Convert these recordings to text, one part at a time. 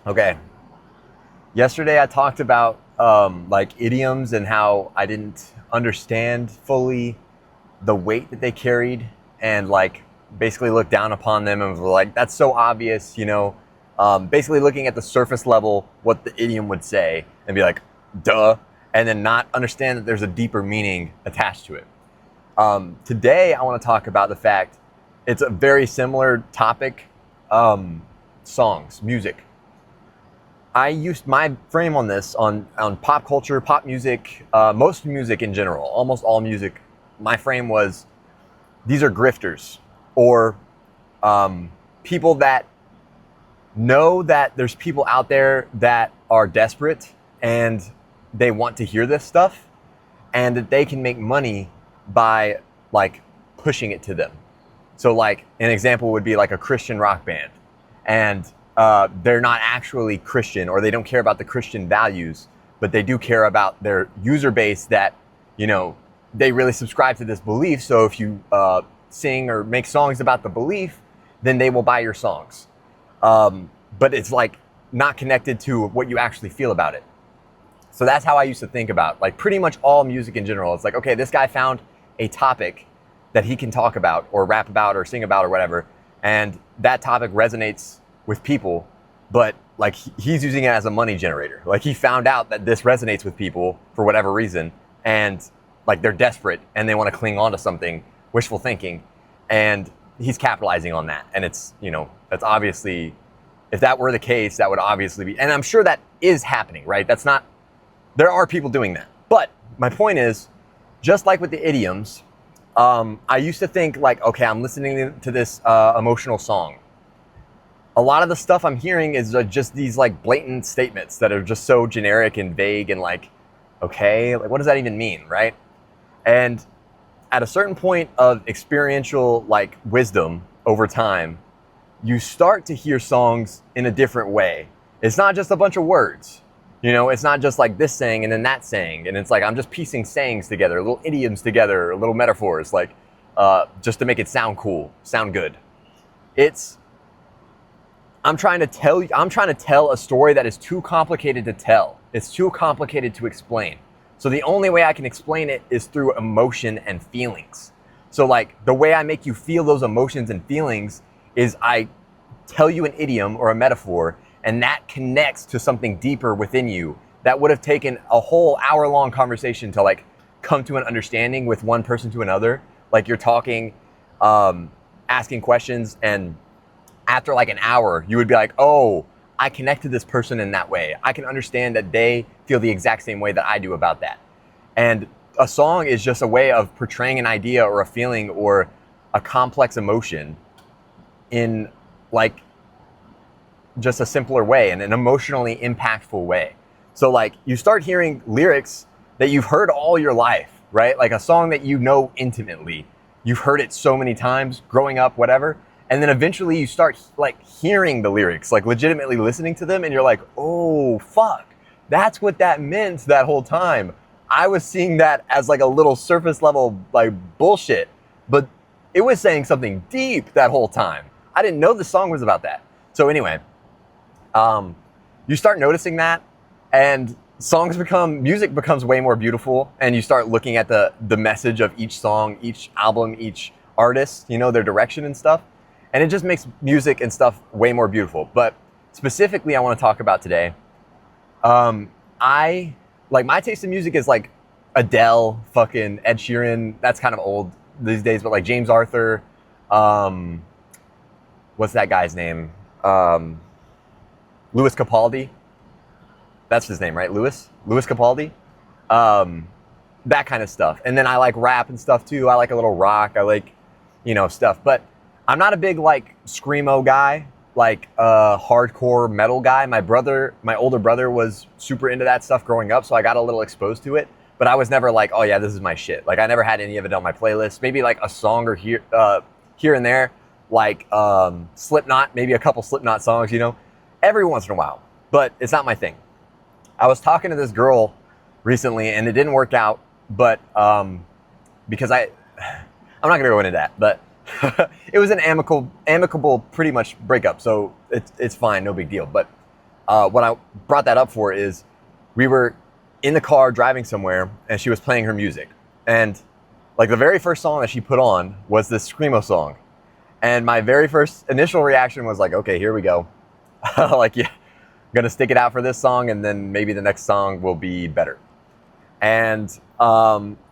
Okay. Yesterday I talked about like idioms and how I didn't understand fully the weight that they carried and like basically looked down upon them and was like, that's so obvious, basically looking at the surface level, what the idiom would say and be like, duh, and then not understand that there's a deeper meaning attached to it. Today I want to talk about the fact it's a very similar topic, songs, music. I used my frame on this on pop culture, pop music, most music in general, almost all music. My frame was these are grifters or people that know that there's people out there that are desperate and they want to hear this stuff and that they can make money by like pushing it to them. So like an example would be like a Christian rock band, and they're not actually Christian or they don't care about the Christian values, but they do care about their user base that you know they really subscribe to this belief. So if you sing or make songs about the belief, then they will buy your songs. But it's like not connected to what you actually feel about it. So that's how I used to think about like pretty much all music in general. It's like, okay, this guy found a topic that he can talk about or rap about or sing about or whatever. And that topic resonates with people, but like he's using it as a money generator. Like he found out that this resonates with people for whatever reason. And like they're desperate and they want to cling on to something, wishful thinking. And he's capitalizing on that. And it's, that's obviously, if that were the case, that would obviously be, and I'm sure that is happening, right? That's not, there are people doing that. But my point is, just like with the idioms, I used to think like, okay, I'm listening to this emotional song. A lot of the stuff I'm hearing is just these like blatant statements that are just so generic and vague and like, okay, like what does that even mean, right? And at a certain point of experiential like wisdom over time, you start to hear songs in a different way. It's not just a bunch of words. It's not just like this saying and then that saying. And it's like I'm just piecing sayings together, little idioms together, little metaphors, like just to make it sound cool, sound good. It's I'm trying to tell a story that is too complicated to tell. It's too complicated to explain. So the only way I can explain it is through emotion and feelings. So like the way I make you feel those emotions and feelings is I tell you an idiom or a metaphor, and that connects to something deeper within you that would have taken a whole hour-long conversation to like come to an understanding with one person to another. Like you're talking, asking questions, and after like an hour, you would be like, oh, I connect to this person in that way. I can understand that they feel the exact same way that I do about that. And a song is just a way of portraying an idea or a feeling or a complex emotion in like just a simpler way and an emotionally impactful way. So like you start hearing lyrics that you've heard all your life, right? Like a song that you know intimately. You've heard it so many times growing up, whatever. And then eventually you start like hearing the lyrics, like legitimately listening to them, and you're like, oh, fuck. That's what that meant that whole time. I was seeing that as like a little surface level like bullshit, but it was saying something deep that whole time. I didn't know the song was about that. So anyway, you start noticing that, and music becomes way more beautiful, and you start looking at the message of each song, each album, each artist, their direction and stuff. And it just makes music and stuff way more beautiful. But specifically, I want to talk about today. I like my taste in music is like Adele, fucking Ed Sheeran. That's kind of old these days, but like James Arthur. What's that guy's name? Louis Capaldi. That's his name, right? Louis Capaldi. That kind of stuff. And then I like rap and stuff too. I like a little rock. I like, stuff. But I'm not a big like screamo guy, like hardcore metal guy. My older brother was super into that stuff growing up, so I got a little exposed to it. But I was never like, oh yeah, this is my shit. Like I never had any of it on my playlist. Maybe like a song or here and there, like Slipknot, maybe a couple Slipknot songs, every once in a while. But it's not my thing. I was talking to this girl recently, and it didn't work out, but because I'm not gonna go into that, but it was an amicable, pretty much breakup, so it's fine, no big deal. But what I brought that up for is we were in the car driving somewhere and she was playing her music. And like the very first song that she put on was this Screamo song. And my very first initial reaction was like, okay, here we go. Like, yeah, I'm gonna stick it out for this song and then maybe the next song will be better. And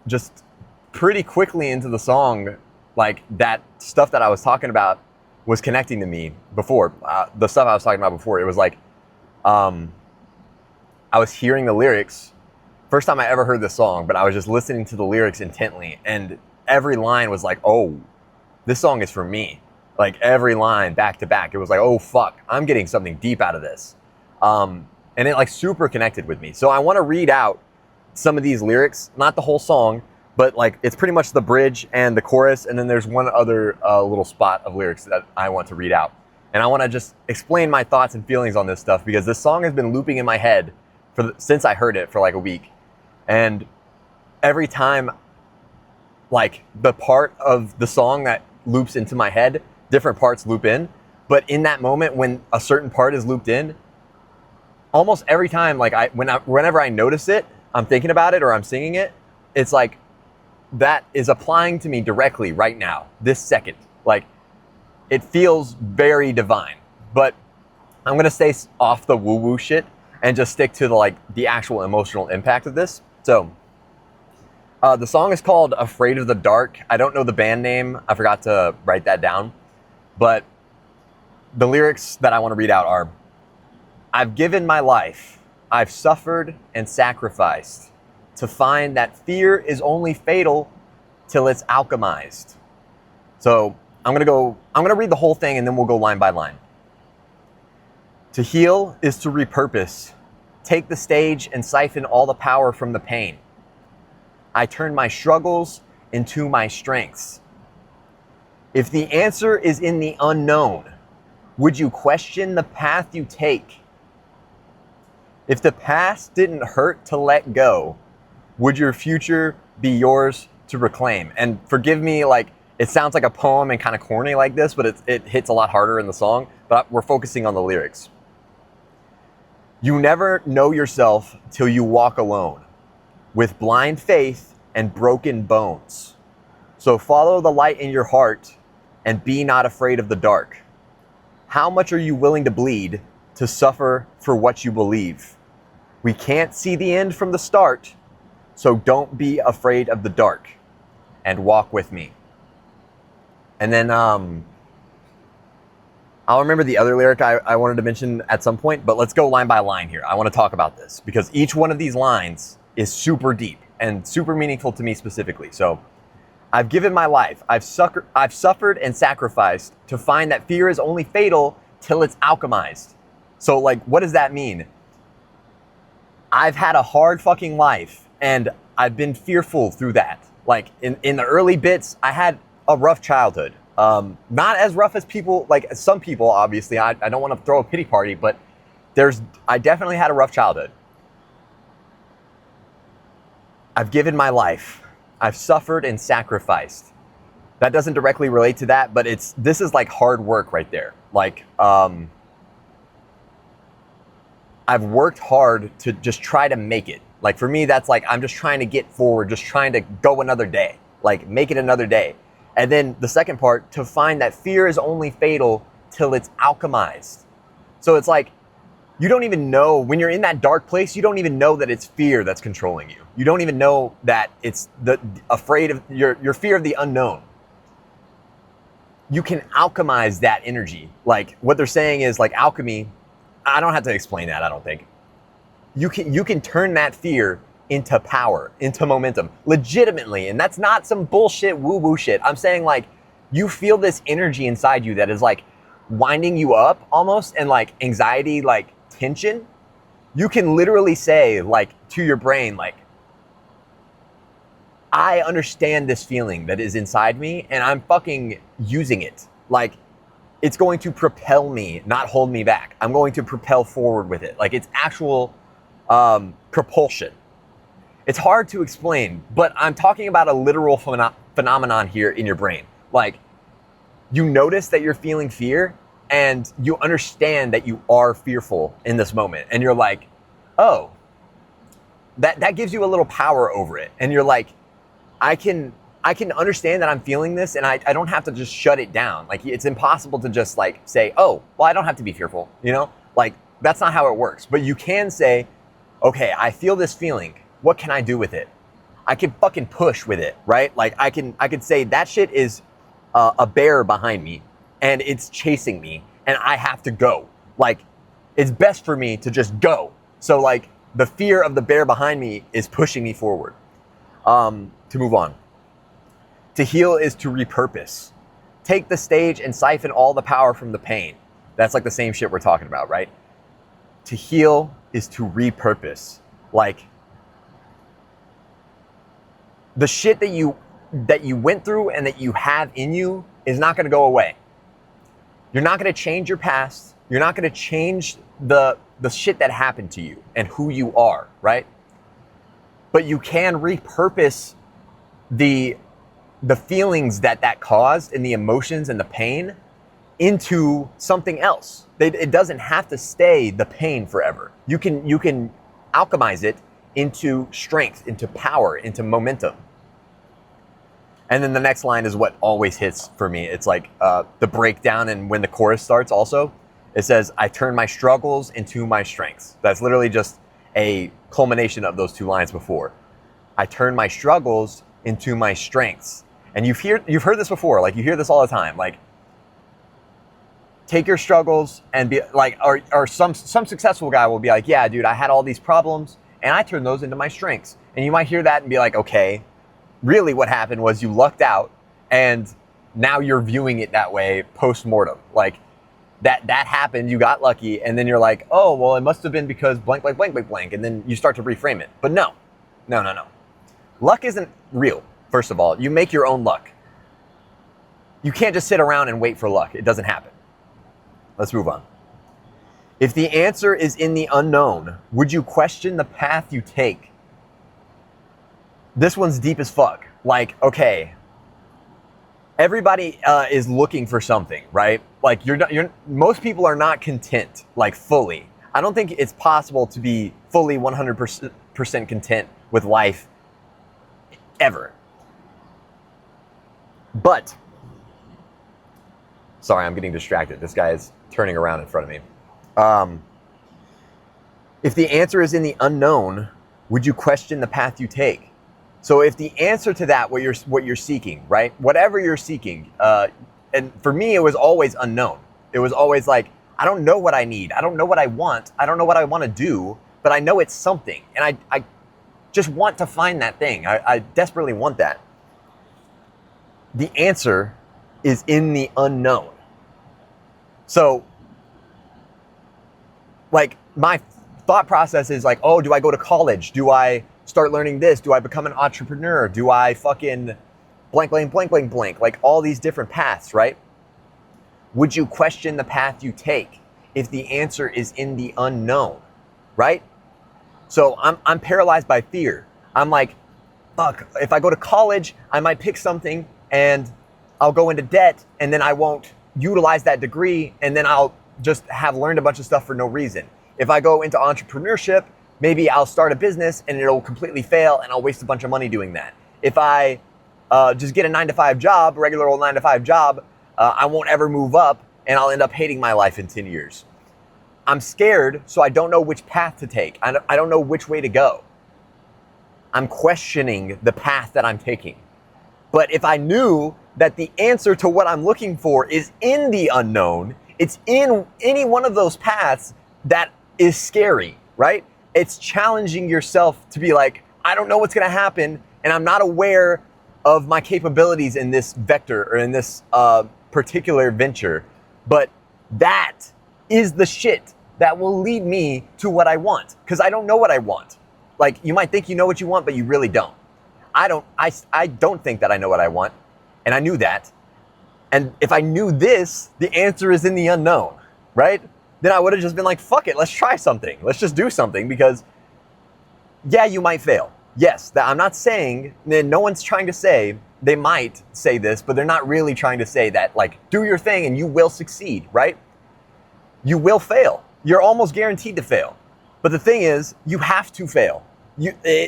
just pretty quickly into the song, like that stuff that I was talking about was connecting to me before. The stuff I was talking about before, it was like, I was hearing the lyrics, first time I ever heard this song, but I was just listening to the lyrics intently, and every line was like, oh, this song is for me. Like every line back to back, it was like, oh fuck, I'm getting something deep out of this. And it like super connected with me. So I want to read out some of these lyrics, not the whole song, but like it's pretty much the bridge and the chorus, and then there's one other little spot of lyrics that I want to read out. And I want to just explain my thoughts and feelings on this stuff because this song has been looping in my head since I heard it for like a week. And every time, like the part of the song that loops into my head, different parts loop in. But in that moment when a certain part is looped in, almost every time, like whenever I notice it, I'm thinking about it or I'm singing it, it's like that is applying to me directly right now, this second. Like it feels very divine, but I'm gonna stay off the woo-woo shit and just stick to the actual emotional impact of this. So the song is called Afraid of the Dark. I don't know the band name. I forgot to write that down. But the lyrics that I want to read out are, I've given my life, I've suffered and sacrificed to find that fear is only fatal till it's alchemized. So I'm going to read the whole thing and then we'll go line by line. To heal is to repurpose, take the stage and siphon all the power from the pain. I turn my struggles into my strengths. If the answer is in the unknown, would you question the path you take? If the past didn't hurt to let go, would your future be yours to reclaim? And forgive me, like it sounds like a poem and kind of corny like this, but it hits a lot harder in the song, but we're focusing on the lyrics. You never know yourself till you walk alone, with blind faith and broken bones. So follow the light in your heart and be not afraid of the dark. How much are you willing to bleed to suffer for what you believe? We can't see the end from the start, so don't be afraid of the dark and walk with me. And then I'll remember the other lyric I wanted to mention at some point, but let's go line by line here. I want to talk about this because each one of these lines is super deep and super meaningful to me specifically. So I've given my life, I've suffered and sacrificed to find that fear is only fatal till it's alchemized. So like, what does that mean? I've had a hard fucking life and I've been fearful through that. Like in the early bits, I had a rough childhood. Not as rough as people, like some people, obviously. I don't want to throw a pity party, but I definitely had a rough childhood. I've given my life. I've suffered and sacrificed. That doesn't directly relate to that, but this is like hard work right there. Like, I've worked hard to just try to make it. Like for me, that's like, I'm just trying to get forward, just trying to go another day, like make it another day. And then the second part, to find that fear is only fatal till it's alchemized. So it's like, you don't even know, when you're in that dark place, you don't even know that it's fear that's controlling you. You don't even know that it's afraid of your fear of the unknown. You can alchemize that energy. Like what they're saying is like alchemy. I don't have to explain that, I don't think. You can turn that fear into power, into momentum, legitimately. And that's not some bullshit woo-woo shit. I'm saying like, you feel this energy inside you that is like winding you up almost, and like anxiety, like tension. You can literally say like to your brain, like, I understand this feeling that is inside me and I'm fucking using it. Like, it's going to propel me, not hold me back. I'm going to propel forward with it. Like it's actual propulsion. It's hard to explain, but I'm talking about a literal phenomenon here in your brain. Like, you notice that you're feeling fear and you understand that you are fearful in this moment, and you're like, oh, that gives you a little power over it. And you're like, I can understand that I'm feeling this, and I don't have to just shut it down. Like, it's impossible to just like say, oh, well, I don't have to be fearful, you know? Like, that's not how it works. But you can say, okay, I feel this feeling. What can I do with it? I can fucking push with it, right? Like, I could say that shit is a bear behind me, and it's chasing me, and I have to go. Like, it's best for me to just go. So like, the fear of the bear behind me is pushing me forward. To move on. To heal is to repurpose. Take the stage and siphon all the power from the pain. That's like the same shit we're talking about, right? To heal is to repurpose. Like, the shit that you went through and that you have in you is not going to go away. You're not going to change your past. You're not going to change the shit that happened to you and who you are, right? But you can repurpose the feelings that caused and the emotions and the pain into something else. It doesn't have to stay the pain forever. You can alchemize it into strength, into power, into momentum. And then the next line is what always hits for me. It's like the breakdown, and when the chorus starts also, it says, I turn my struggles into my strengths. That's literally just a culmination of those two lines before. I turn my struggles into my strengths. And you've heard this before, like you hear this all the time. Like, take your struggles and be like, or some successful guy will be like, yeah, dude, I had all these problems and I turned those into my strengths. And you might hear that and be like, okay, really what happened was you lucked out and now you're viewing it that way post-mortem. Like, that happened, you got lucky, and then you're like, oh, well, it must have been because blank, blank, blank, blank, blank, and then you start to reframe it. But no. Luck isn't real, first of all. You make your own luck. You can't just sit around and wait for luck. It doesn't happen. Let's move on. If the answer is in the unknown, would you question the path you take? This one's deep as fuck. Like, okay, everybody is looking for something, right? Like, most people are not content, like, fully. I don't think it's possible to be fully 100% content with life ever. But, sorry, I'm getting distracted. This guy is turning around in front of me. If the answer is in the unknown, would you question the path you take? So if the answer to that, what you're seeking, right? Whatever you're seeking, and for me, it was always unknown. It was always like, I don't know what I need. I don't know what I want. I don't know what I want to do, but I know it's something. And I just want to find that thing. I desperately want that. The answer is in the unknown. So, like, my thought process is like, oh, do I go to college? Do I start learning this? Do I become an entrepreneur? Do I fucking blank, blank, blank, blank, blank? Like, all these different paths, right? Would you question the path you take if the answer is in the unknown, right? So I'm paralyzed by fear. I'm like, fuck, if I go to college, I might pick something and I'll go into debt, and then I won't utilize that degree, and then I'll just have learned a bunch of stuff for no reason. If I go into entrepreneurship, maybe I'll start a business and it'll completely fail and I'll waste a bunch of money doing that. If I just get a 9-to-5 job, a regular old 9-to-5 job, I won't ever move up and I'll end up hating my life in 10 years. I'm scared, so I don't know which path to take. I don't know which way to go. I'm questioning the path that I'm taking. But if I knew that the answer to what I'm looking for is in the unknown, it's in any one of those paths, that is scary, right? It's challenging yourself to be like, I don't know what's going to happen, and I'm not aware of my capabilities in this vector or in this particular venture. But that is the shit that will lead me to what I want, because I don't know what I want. Like, you might think you know what you want, but you really don't. I don't think that I know what I want, and I knew that. And if I knew this, the answer is in the unknown, right? Then I would have just been like, fuck it, let's try something. Let's just do something, because yeah, you might fail. Yes, I'm not saying, no one's trying to say, they might say this, but they're not really trying to say that, like, do your thing and you will succeed, right? you will fail. You're almost guaranteed to fail. But the thing is, you have to fail.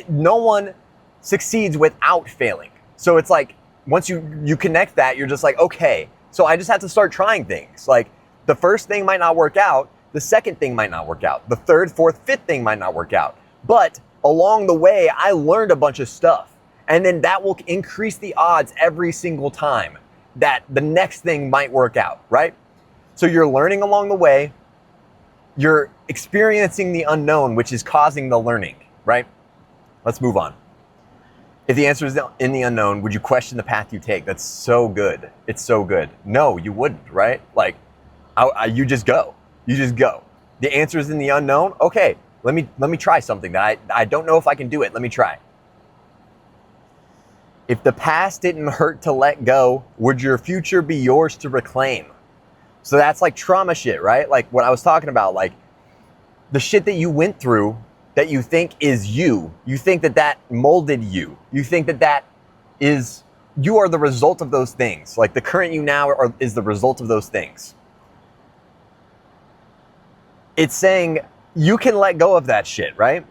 No one succeeds without failing. So it's like, once you connect that, you're just like, okay, so I just have to start trying things. Like, the first thing might not work out. The second thing might not work out. The third, fourth, fifth thing might not work out. But along the way, I learned a bunch of stuff. And then that will increase the odds every single time that the next thing might work out, right? So you're learning along the way. You're experiencing the unknown, which is causing the learning, right? Let's move on. If the answer is in the unknown, would you question the path you take? That's so good. It's so good. No, you wouldn't, right? Like, you just go. You just go. The answer is in the unknown. Okay, let me try something that I don't know if I can do it. Let me try. If the past didn't hurt to let go, would your future be yours to reclaim? So that's like trauma shit, right? Like what I was talking about, like the shit that you went through that you think is you. You think that molded you. You think that is, you are the result of those things. Like the current you now is the result of those things. It's saying you can let go of that shit, right?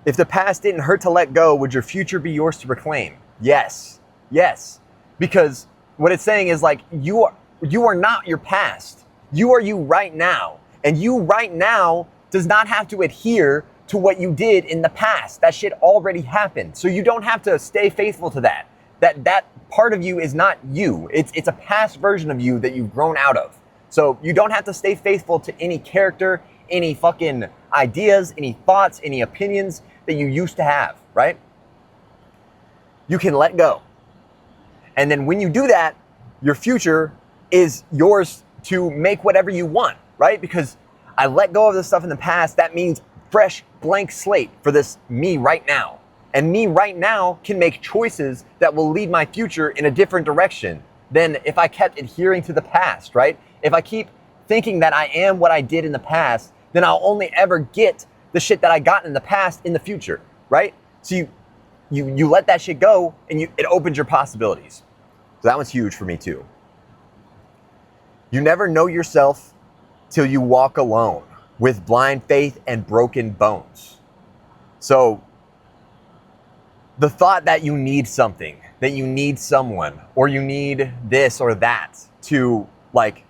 If the past didn't hurt to let go, would your future be yours to reclaim? Yes. Yes. Because what it's saying is like, you are not your past. You are you right now. And you right now does not have to adhere to what you did in the past. That shit already happened. So you don't have to stay faithful to that. That part of you is not you. It's a past version of you that you've grown out of. So you don't have to stay faithful to any character, any fucking ideas, any thoughts, any opinions that you used to have, right? You can let go. And then when you do that, your future is yours to make whatever you want, right? Because I let go of the stuff in the past. That means fresh blank slate for this me right now. And me right now can make choices that will lead my future in a different direction than if I kept adhering to the past, right? If I keep thinking that I am what I did in the past, then I'll only ever get the shit that I got in the past in the future, right? So you let that shit go and it opens your possibilities. So that one's huge for me too. You never know yourself till you walk alone with blind faith and broken bones. So the thought that you need something, that you need someone, or you need this or that to like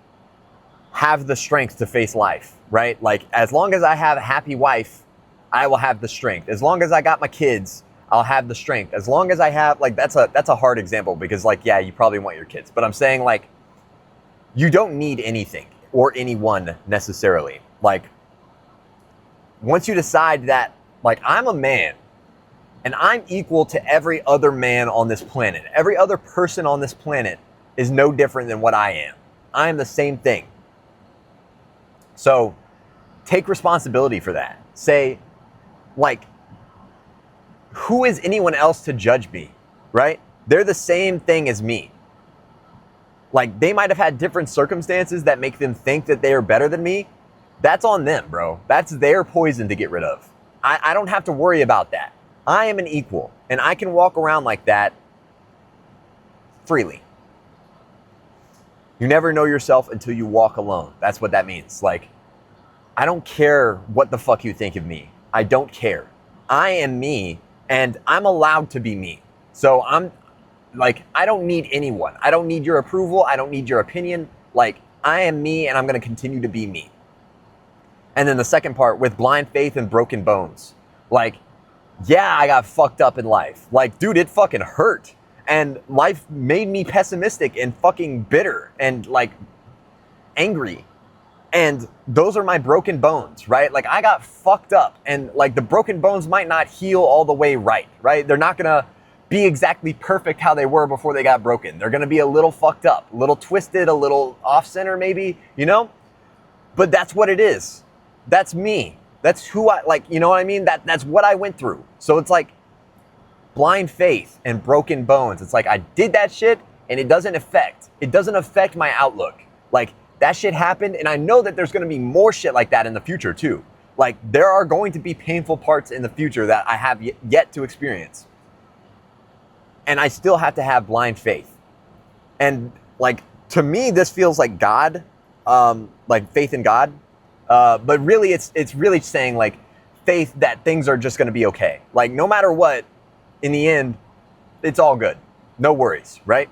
have the strength to face life, right? Like as long as I have a happy wife, I will have the strength. As long as I got my kids, I'll have the strength. As long as I have, like that's a hard example because like, yeah, you probably want your kids, but I'm saying like, you don't need anything or anyone necessarily. Like once you decide that like I'm a man and I'm equal to every other man on this planet, every other person on this planet is no different than what I am. I am the same thing. So take responsibility for that. Say like, who is anyone else to judge me, right? They're the same thing as me. Like they might have had different circumstances that make them think that they are better than me. That's on them, bro. That's their poison to get rid of. I don't have to worry about that. I am an equal and I can walk around like that freely. You never know yourself until you walk alone. That's what that means. Like, I don't care what the fuck you think of me. I don't care. I am me and I'm allowed to be me. So I'm like, I don't need anyone. I don't need your approval. I don't need your opinion. Like, I am me and I'm going to continue to be me. And then the second part, with blind faith and broken bones. Like, yeah, I got fucked up in life. Like, dude, it fucking hurt. And life made me pessimistic and fucking bitter and like angry. And those are my broken bones, right? Like I got fucked up and like the broken bones might not heal all the way right? They're not gonna be exactly perfect how they were before they got broken. They're gonna be a little fucked up, a little twisted, a little off center maybe, you know? But that's what it is. That's me. That's who I, like, you know what I mean? That's what I went through. So it's like blind faith and broken bones. It's like I did that shit and it doesn't affect my outlook. Like that shit happened and I know that there's gonna be more shit like that in the future too. Like there are going to be painful parts in the future that I have yet to experience. And I still have to have blind faith. And like, to me, this feels like God, like faith in God. But really, it's really saying like faith that things are just going to be okay. Like no matter what, in the end, it's all good. No worries, right?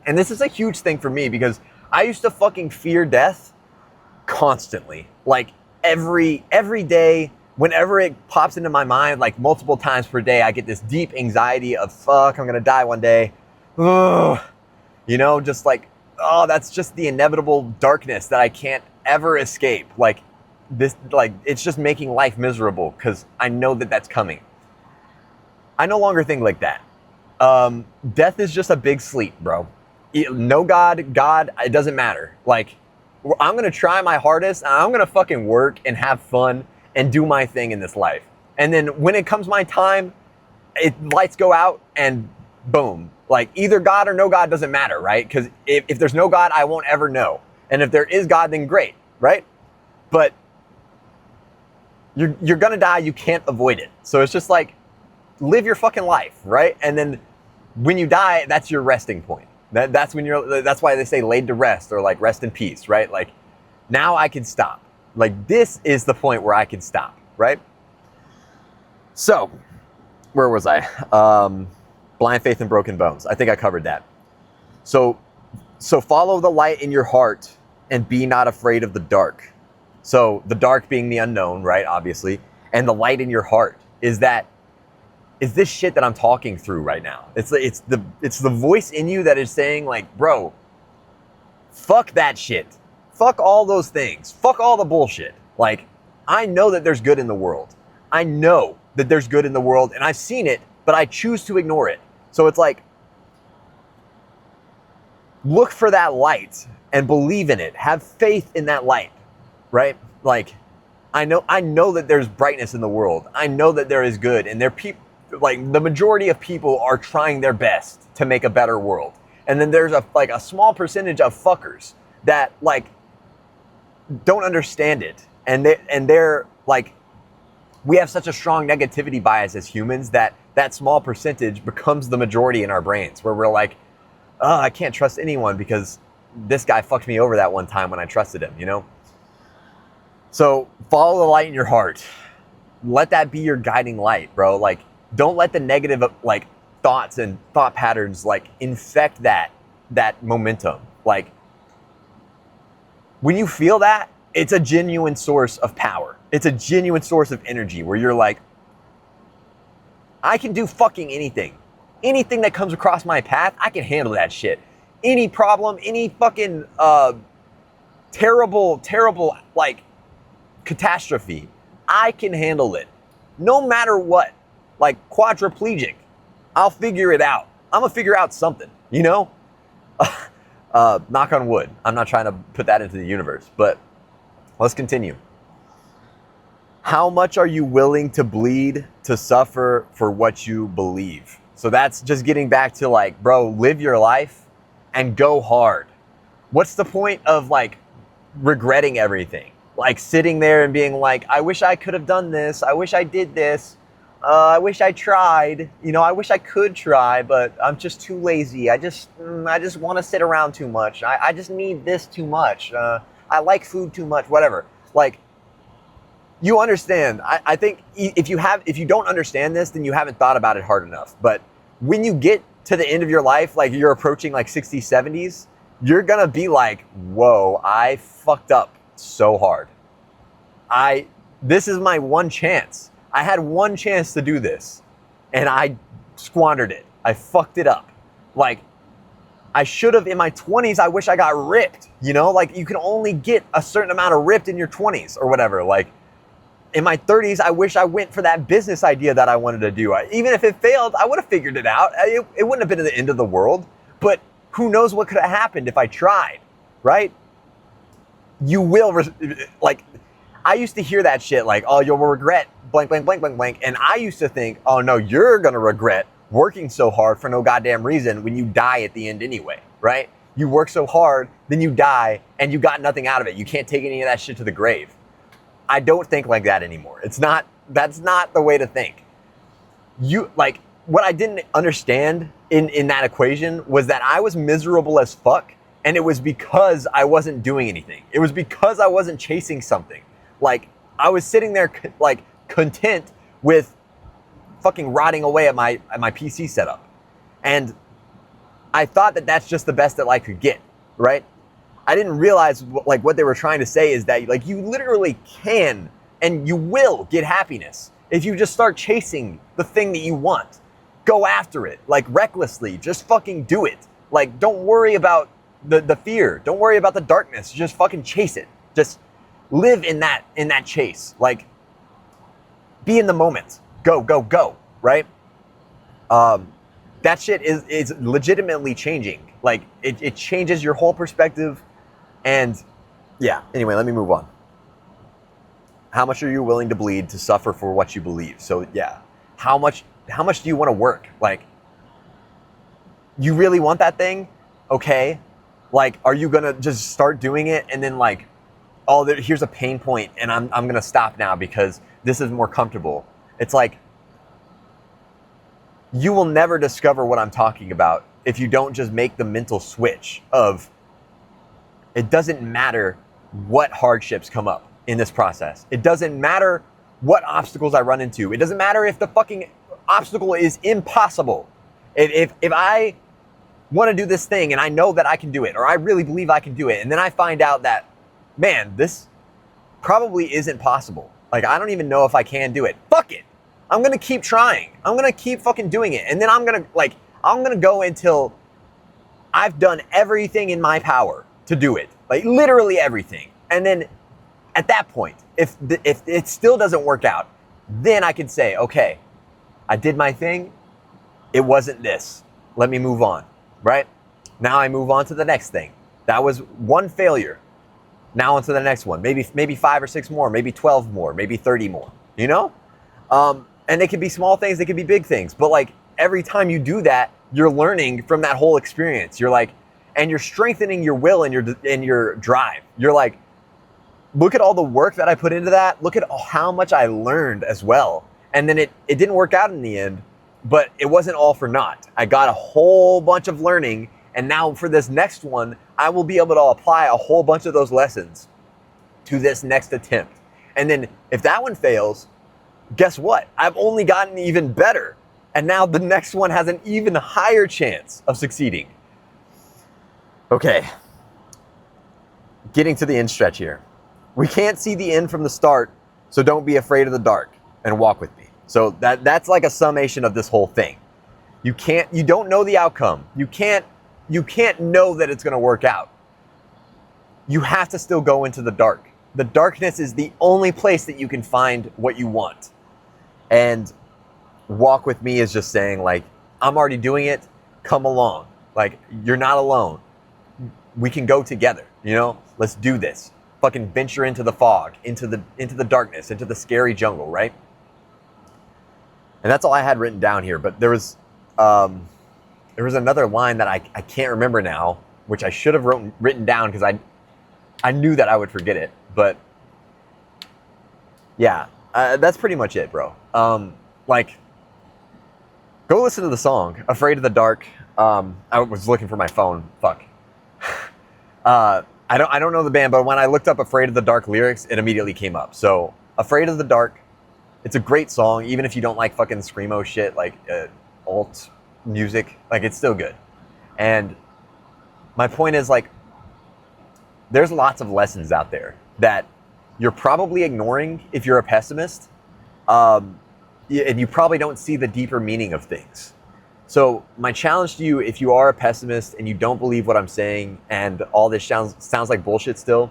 And this is a huge thing for me because I used to fucking fear death constantly. Like every day, whenever it pops into my mind, like multiple times per day, I get this deep anxiety of fuck, I'm gonna die one day. Ugh. You know, just like, oh, that's just the inevitable darkness that I can't ever escape. Like this, like it's just making life miserable because I know that that's coming. I no longer think like that. Death is just a big sleep, bro. No God, it doesn't matter. Like, I'm gonna try my hardest, and I'm gonna fucking work and have fun and do my thing in this life. And then when it comes my time, lights go out and boom. Like either God or no God doesn't matter, right? Because if there's no God, I won't ever know. And if there is God, then great, right? But you're gonna die, you can't avoid it. So it's just like, live your fucking life, right? And then when you die, that's your resting point. That's why they say laid to rest or like rest in peace, right? Like now I can stop. Like this is the point where I can stop, right? So where was I? Blind faith and broken bones. I think I covered that. So follow the light in your heart and be not afraid of the dark. So the dark being the unknown, right? Obviously. And the light in your heart is this shit that I'm talking through right now. It's the voice in you that is saying like, bro, fuck that shit. Fuck all those things. Fuck all the bullshit. Like, I know that there's good in the world. I know that there's good in the world and I've seen it, but I choose to ignore it. So it's like, look for that light and believe in it. Have faith in that light, right? Like, I know that there's brightness in the world. I know that there is good and there are people, like the majority of people are trying their best to make a better world. And then there's a small percentage of fuckers that like don't understand it. And they're like, we have such a strong negativity bias as humans that small percentage becomes the majority in our brains where we're like, oh, I can't trust anyone because this guy fucked me over that one time when I trusted him, you know? So follow the light in your heart. Let that be your guiding light, bro. Like, don't let the negative like thoughts and thought patterns like infect that momentum. Like when you feel that, it's a genuine source of power. It's a genuine source of energy where you're like, I can do fucking anything. Anything that comes across my path, I can handle that shit. Any problem, any fucking terrible like catastrophe, I can handle it. No matter what. Like quadriplegic, I'll figure it out. I'm gonna figure out something, you know? Knock on wood. I'm not trying to put that into the universe, but let's continue. How much are you willing to bleed, to suffer for what you believe? So that's just getting back to like, bro, live your life and go hard. What's the point of like regretting everything? Like sitting there and being like, I wish I could have done this. I wish I did this. I wish I tried, you know, I wish I could try, but I'm just too lazy. I just want to sit around too much. I just need this too much. I like food too much, whatever. Like, you understand. I think if you don't understand this, then you haven't thought about it hard enough. But when you get to the end of your life, like you're approaching like 60s, 70s, you're going to be like, whoa, I fucked up so hard. This is my one chance. I had one chance to do this and I squandered it. I fucked it up. Like I should have in my 20s, I wish I got ripped, you know, like you can only get a certain amount of ripped in your 20s or whatever. Like in my 30s, I wish I went for that business idea that I wanted to do. Even if it failed, I would have figured it out. It wouldn't have been the end of the world, but who knows what could have happened if I tried, right? You will, like, I used to hear that shit like, oh, you'll regret blank, blank, blank, blank, blank. And I used to think, oh no, you're going to regret working so hard for no goddamn reason when you die at the end anyway, right? You work so hard, then you die and you got nothing out of it. You can't take any of that shit to the grave. I don't think like that anymore. That's not the way to think. What I didn't understand in that equation was that I was miserable as fuck And it was because I wasn't doing anything. It was because I wasn't chasing something. Like, I was sitting there like content with fucking rotting away at my PC setup. And I thought that that's just the best that life could get, right? I didn't realize like what they were trying to say is that like you literally can and you will get happiness if you just start chasing the thing that you want. Go after it, like recklessly, just fucking do it. Like, don't worry about the fear. Don't worry about the darkness. Just fucking chase it. Just live in that chase. Like, be in the moment. Go, go, go, right? That shit is legitimately changing. Like, it changes your whole perspective. And yeah, anyway, let me move on. How much are you willing to bleed to suffer for what you believe? So yeah, how much do you want to work? Like, you really want that thing? Okay. Like, are you gonna just start doing it and then like, oh, here's a pain point and I'm gonna stop now because this is more comfortable? It's like, you will never discover what I'm talking about if you don't just make the mental switch of, it doesn't matter what hardships come up in this process. It doesn't matter what obstacles I run into. It doesn't matter if the fucking obstacle is impossible. If I want to do this thing and I know that I can do it, or I really believe I can do it, and then I find out that, man, this probably isn't possible. Like, I don't even know if I can do it. Fuck it. I'm going to keep trying. I'm going to keep fucking doing it. And then I'm going to go until I've done everything in my power to do it. Like, literally everything. And then at that point, if it still doesn't work out, then I can say, okay, I did my thing. It wasn't this. Let me move on, right? Now I move on to the next thing. That was one failure. Now on to the next one. Maybe 5 or 6 more, maybe 12 more, maybe 30 more, you know? And they could be small things, they could be big things. But like, every time you do that, you're learning from that whole experience. You're like, and you're strengthening your will and your drive. You're like, look at all the work that I put into that. Look at how much I learned as well. And then it didn't work out in the end, but it wasn't all for naught. I got a whole bunch of learning. And now for this next one, I will be able to apply a whole bunch of those lessons to this next attempt. And then if that one fails, guess what? I've only gotten even better. And now the next one has an even higher chance of succeeding. Okay. Getting to the end stretch here. We can't see the end from the start, so don't be afraid of the dark and walk with me. So that's like a summation of this whole thing. You don't know the outcome. You can't know that it's going to work out. You have to still go into the dark. The darkness is the only place that you can find what you want. And walk with me is just saying, like, I'm already doing it. Come along. Like, you're not alone. We can go together, you know? Let's do this. Fucking venture into the fog, into the darkness, into the scary jungle, right? And that's all I had written down here. But there was another line that I can't remember now, which I should have written down because I knew that I would forget it. But yeah, that's pretty much it, bro. Like, go listen to the song "Afraid of the Dark." I was looking for my phone. Fuck. I don't know the band, but when I looked up "Afraid of the Dark" lyrics, it immediately came up. So, "Afraid of the Dark." It's a great song, even if you don't like fucking screamo shit, like alt music. Like, it's still good. And my point is, like, there's lots of lessons out there that you're probably ignoring if you're a pessimist, and you probably don't see the deeper meaning of things. So my challenge to you, if you are a pessimist and you don't believe what I'm saying and all this sounds like bullshit still,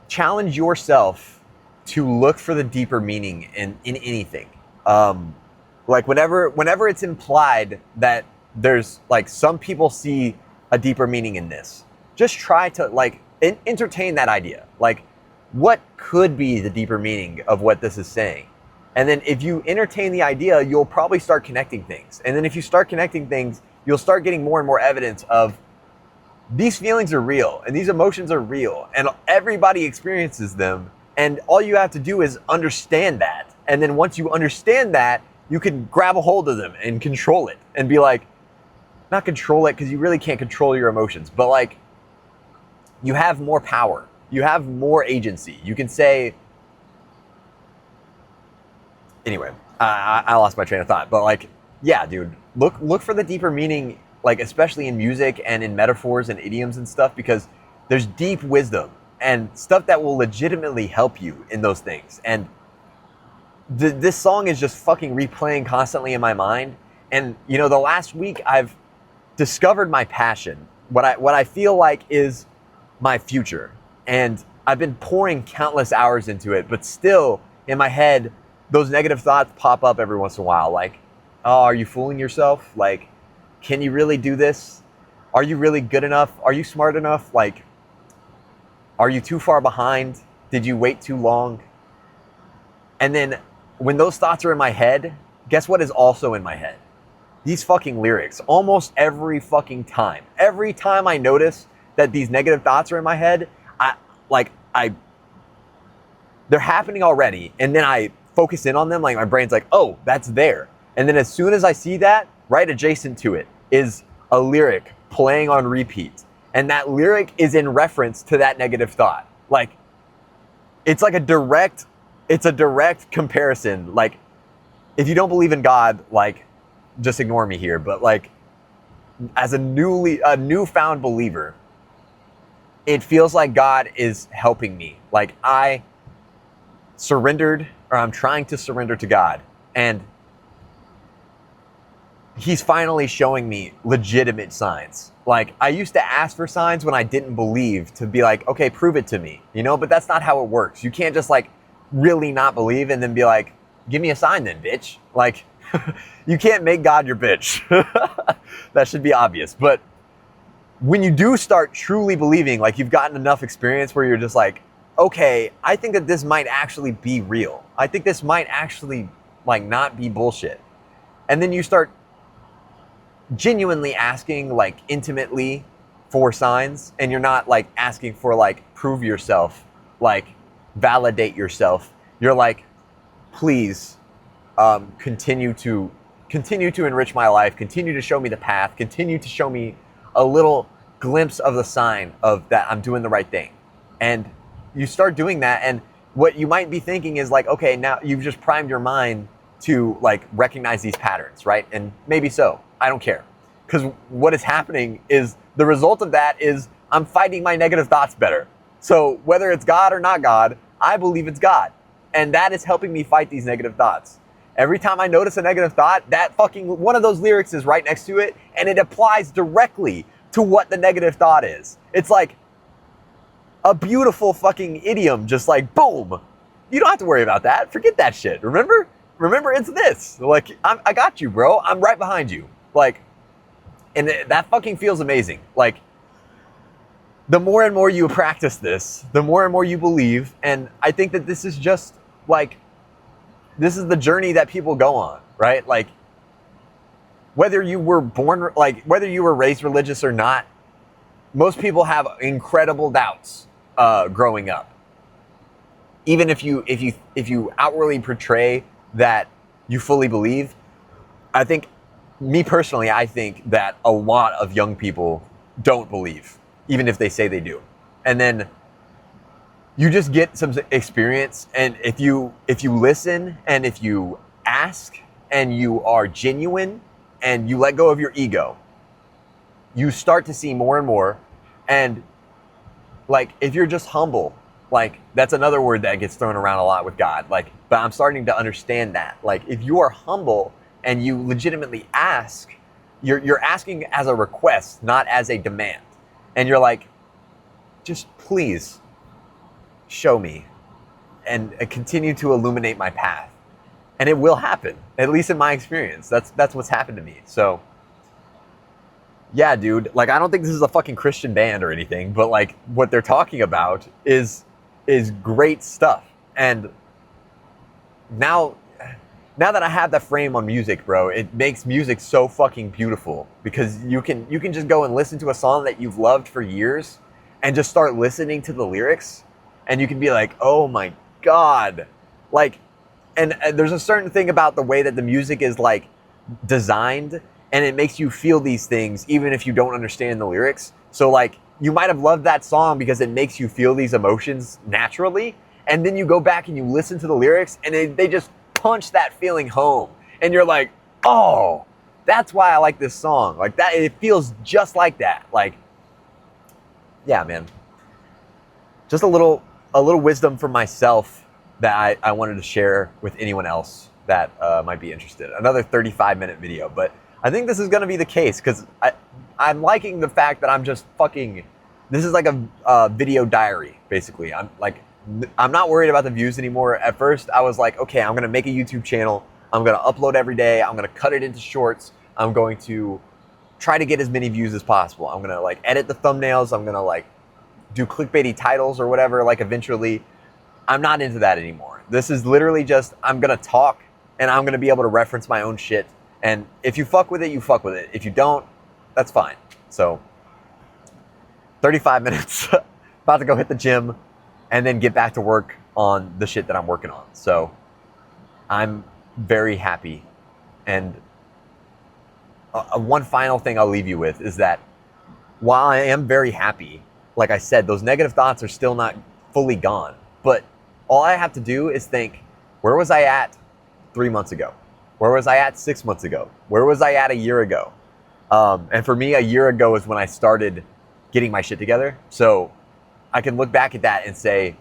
challenge yourself to look for the deeper meaning in anything. Like, whenever it's implied that there's, like, some people see a deeper meaning in this, just try to, like, entertain that idea. Like, what could be the deeper meaning of what this is saying? And then if you entertain the idea, you'll probably start connecting things. And then if you start connecting things, you'll start getting more and more evidence of these feelings are real and these emotions are real and everybody experiences them. And all you have to do is understand that. And then once you understand that, you can grab a hold of them and control it and be like, not control it, because you really can't control your emotions, but like you have more power, you have more agency. You can say, anyway, I lost my train of thought, but like, yeah, dude, look for the deeper meaning, like especially in music and in metaphors and idioms and stuff, because there's deep wisdom and stuff that will legitimately help you in those things. And this song is just fucking replaying constantly in my mind. And you know, the last week I've discovered my passion, what I feel like is my future, and I've been pouring countless hours into it, but still in my head those negative thoughts pop up every once in a while, like, oh, are you fooling yourself? Like, can you really do this? Are you really good enough? Are you smart enough? Like, are you too far behind? Did you wait too long? And then when those thoughts are in my head, guess what is also in my head? These fucking lyrics. Almost every fucking time. Every time I notice that these negative thoughts are in my head, they're happening already, and then I focus in on them, like my brain's like, oh, that's there. And then as soon as I see that, right adjacent to it is a lyric playing on repeat. And that lyric is in reference to that negative thought. Like, it's like a direct comparison. Like, if you don't believe in God, like, just ignore me here. But like, as a newfound believer, it feels like God is helping me. Like, I surrendered, or I'm trying to surrender to God, and he's finally showing me legitimate signs. Like, I used to ask for signs when I didn't believe, to be like, okay, prove it to me, you know, but that's not how it works. You can't just like really not believe and then be like, give me a sign then, bitch. Like, you can't make God your bitch. That should be obvious. But when you do start truly believing, like you've gotten enough experience where you're just like, okay, I think that this might actually be real. I think this might actually like not be bullshit. And then you start genuinely asking, like intimately, for signs, and you're not like asking for like prove yourself, like validate yourself. You're like, please continue to enrich my life, continue to show me the path, continue to show me a little glimpse of the sign of that I'm doing the right thing. And you start doing that, and what you might be thinking is like, okay, now you've just primed your mind to like recognize these patterns, right? And maybe so. I don't care. Because what is happening is the result of that is I'm fighting my negative thoughts better. So whether it's God or not God, I believe it's God. And that is helping me fight these negative thoughts. Every time I notice a negative thought, that fucking one of those lyrics is right next to it, and it applies directly to what the negative thought is. It's like a beautiful fucking idiom, just like boom. You don't have to worry about that. Forget that shit. Remember, it's this. Like, I got you, bro. I'm right behind you. Like, and that fucking feels amazing. Like, the more and more you practice this, the more and more you believe. And I think that this is just like, this is the journey that people go on, right? Like, whether you were born, like whether you were raised religious or not, most people have incredible doubts growing up. Even if you outwardly portray that you fully believe, I think, me personally, I think that a lot of young people don't believe, even if they say they do. And then you just get some experience, and if you listen, and if you ask, and you are genuine, and you let go of your ego, you start to see more and more. And like, if you're just humble, like, that's another word that gets thrown around a lot with God. Like, but I'm starting to understand that. Like, if you are humble and you legitimately ask, you're asking as a request, not as a demand. And you're like, just please show me and continue to illuminate my path. And it will happen, at least in my experience. That's what's happened to me. So yeah, dude, like, I don't think this is a fucking Christian band or anything, but like, what they're talking about is great stuff. And now that I have that frame on music, bro, it makes music so fucking beautiful, because you can just go and listen to a song that you've loved for years and just start listening to the lyrics, and you can be like, oh my God. Like, and there's a certain thing about the way that the music is like designed. and it makes you feel these things even if you don't understand the lyrics. So like you might have loved that song because it makes you feel these emotions naturally, and then you go back and you listen to the lyrics and they just punch that feeling home, and you're like, oh, that's why I like this song. Like that, it feels just like that. Like, yeah, man. Just a little wisdom for myself that I wanted to share with anyone else that might be interested. Another 35-minute video, but I think this is going to be the case because I'm liking the fact that I'm just fucking. This is like a video diary, basically. I'm not worried about the views anymore. At first, I was like, okay, I'm going to make a YouTube channel. I'm going to upload every day. I'm going to cut it into shorts. I'm going to try to get as many views as possible. I'm going to like edit the thumbnails. I'm going to like do clickbaity titles or whatever, like eventually. I'm not into that anymore. This is literally just, I'm going to talk and I'm going to be able to reference my own shit. And if you fuck with it, you fuck with it. If you don't, that's fine. So 35 minutes, about to go hit the gym and then get back to work on the shit that I'm working on. So I'm very happy. And one final thing I'll leave you with is that while I am very happy, like I said, those negative thoughts are still not fully gone. But all I have to do is think, where was I at 3 months ago? Where was I at 6 months ago? Where was I at a year ago? And for me, a year ago is when I started getting my shit together. So I can look back at that and say,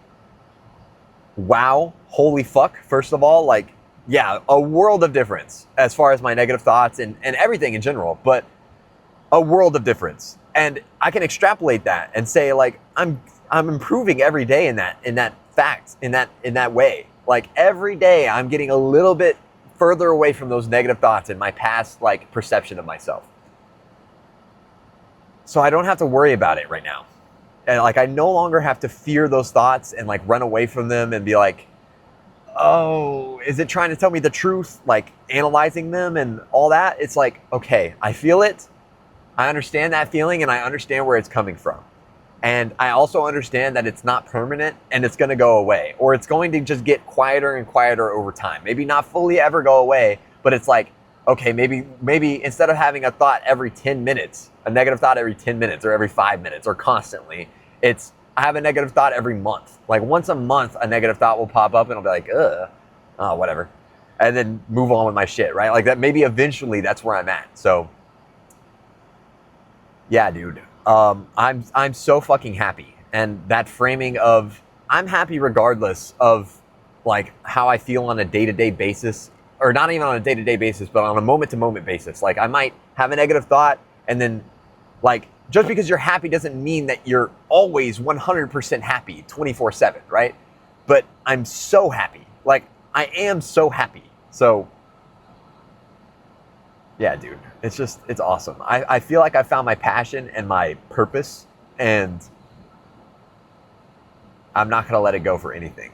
wow, holy fuck, first of all, like, yeah, a world of difference as far as my negative thoughts and everything in general, but a world of difference. And I can extrapolate that and say, like, I'm improving every day in that way. Like every day I'm getting a little bit further away from those negative thoughts and my past like perception of myself. So I don't have to worry about it right now. And like I no longer have to fear those thoughts and like run away from them and be like, oh, is it trying to tell me the truth? Like analyzing them and all that. It's like, okay, I feel it. I understand that feeling and I understand where it's coming from. And I also understand that it's not permanent and it's going to go away, or it's going to just get quieter and quieter over time. Maybe not fully ever go away, but it's like, okay, maybe instead of having a thought every 10 minutes, a negative thought every 10 minutes or every 5 minutes or constantly, it's, I have a negative thought every month. Like once a month, a negative thought will pop up and I'll be like, oh, whatever. And then move on with my shit, right? Like that, maybe eventually that's where I'm at. So yeah, dude. I'm so fucking happy. And that framing of I'm happy regardless of like how I feel on a day-to-day basis, or not even on a day-to-day basis, but on a moment-to-moment basis. Like I might have a negative thought and then like just because you're happy doesn't mean that you're always 100% happy 24/7, right? But I'm so happy. Like I am so happy. So yeah, dude, it's awesome. I feel like I found my passion and my purpose, and I'm not going to let it go for anything.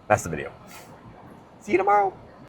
That's the video. See you tomorrow.